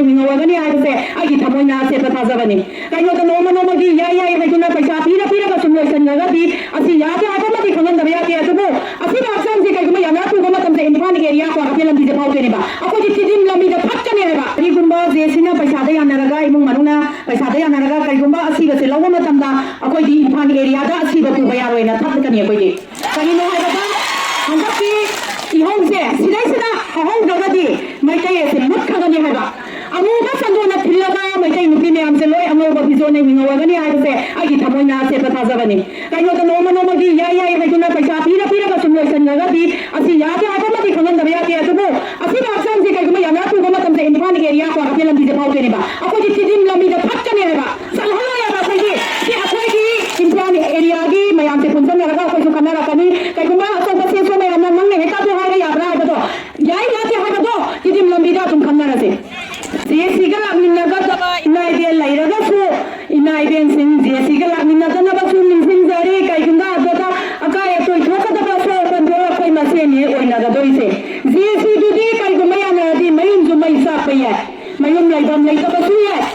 ꯂꯩꯃꯤꯟꯅꯧꯔꯒꯅꯤ ꯍꯥꯏꯕꯁꯦ ꯑꯩꯒꯤ ꯊꯃꯣꯏꯅ ꯑꯆꯦꯠꯄ ꯊꯥꯖꯕꯅꯤ ꯀꯩꯅꯣꯗ ꯅꯣꯡꯃꯒꯤ ꯌꯥꯏ ꯍꯥꯏꯗꯨꯅ ꯄꯩꯁꯥ ꯄꯤꯔꯒ ꯁꯨꯝ ꯂꯣꯏꯁꯤꯟꯂꯒꯗꯤ ꯑꯁꯤ ꯌꯥꯗꯦ ꯍꯥꯏꯕꯃꯗꯤ ꯈꯪꯍꯟꯗꯕ ꯌꯥꯗꯦ ꯑꯗꯨꯕꯨ ꯑꯁꯤꯅ ꯍꯛꯆꯥꯡꯁꯦ ꯀꯩꯒꯨꯝꯕ ꯌꯥꯝꯅ ꯊꯨꯕ ꯃꯇꯝꯗ ꯏꯝꯐꯥꯜ ꯑꯦꯔꯤꯌꯥ ꯀ꯭ꯋꯥꯀꯩꯊꯦꯜ ꯂꯝꯕꯤꯁꯦ ꯐꯥꯎꯗꯣꯏꯅꯦꯕ ꯑꯩꯈꯣꯏꯒꯤ ꯊꯤꯖꯤꯟ ꯂꯝꯕꯤꯗ ꯐꯠꯀꯅꯤ ꯍꯥꯏꯕ ꯀꯔꯤꯒꯨꯝꯕ ꯖꯦꯁꯤꯅ ꯄꯩꯁꯥꯗ ꯌꯥꯅꯔꯒ ꯏꯃꯨꯡ ꯃꯅꯨꯡꯅ ꯄꯩꯁꯥꯗ ꯌꯥꯅꯔꯒ ꯀꯩꯒꯨꯝꯕ ꯑꯁꯤꯕꯁꯦ ꯂꯧꯕ ꯃꯇꯝꯗ ꯑꯩꯈꯣꯏꯗꯤ ꯏꯝꯐꯥꯜ ꯑꯦꯔꯤꯌꯥꯗ ꯑꯁꯤꯕ ꯄꯨꯕ ꯌꯥꯔꯣꯏꯅ ꯊꯞꯀꯅꯤ ꯑꯩꯈꯣꯏꯗꯤ ꯀꯔꯤꯅꯣ ꯍꯥꯏꯕꯗ ꯍꯟꯗꯛꯀꯤ 이형제 시대시다 허홍저가디 마이타이에서 못하거니 해봐 아무가 산도나 들려가 마이타이 누피네 암셀로이 아무가 비존에 윙어가니 하이세 아기 타모이나 세바 타자바니 가이노도 노마노마기 야야이 하이두나 파이사 피라가 숨을 산나가디 아시 야게 하바마디 강한다베 야게 하두고 아시나 악상지 가이구마 야나투 고마탐세 인파니 게리아 과가텔람 비제 파우테니바 아코지 티짐 람비다 팍자니 해봐 살하나야바 사기 이 아코이기 인파니 에리아기 마얌세 본선나라가 아코이수 카나라카니 가이구마 아코바 세소메 아마 망네 해타도 하이가 야브라 하이바도 야이 야게 하이바도 티짐 람비다 좀 칸나라세 제시가 락민나가다가 이나이비엔 라이라가수 이나이비엔신 제시가 락민나가나바수 민신자리 가이군가 아다가 아까에 또 이토카다바수 건조라 코이 마세니 오이나가도이세 제시두디 가이구마야나디 마윤주 마이사페야 마윤 라이밤 라이다바수야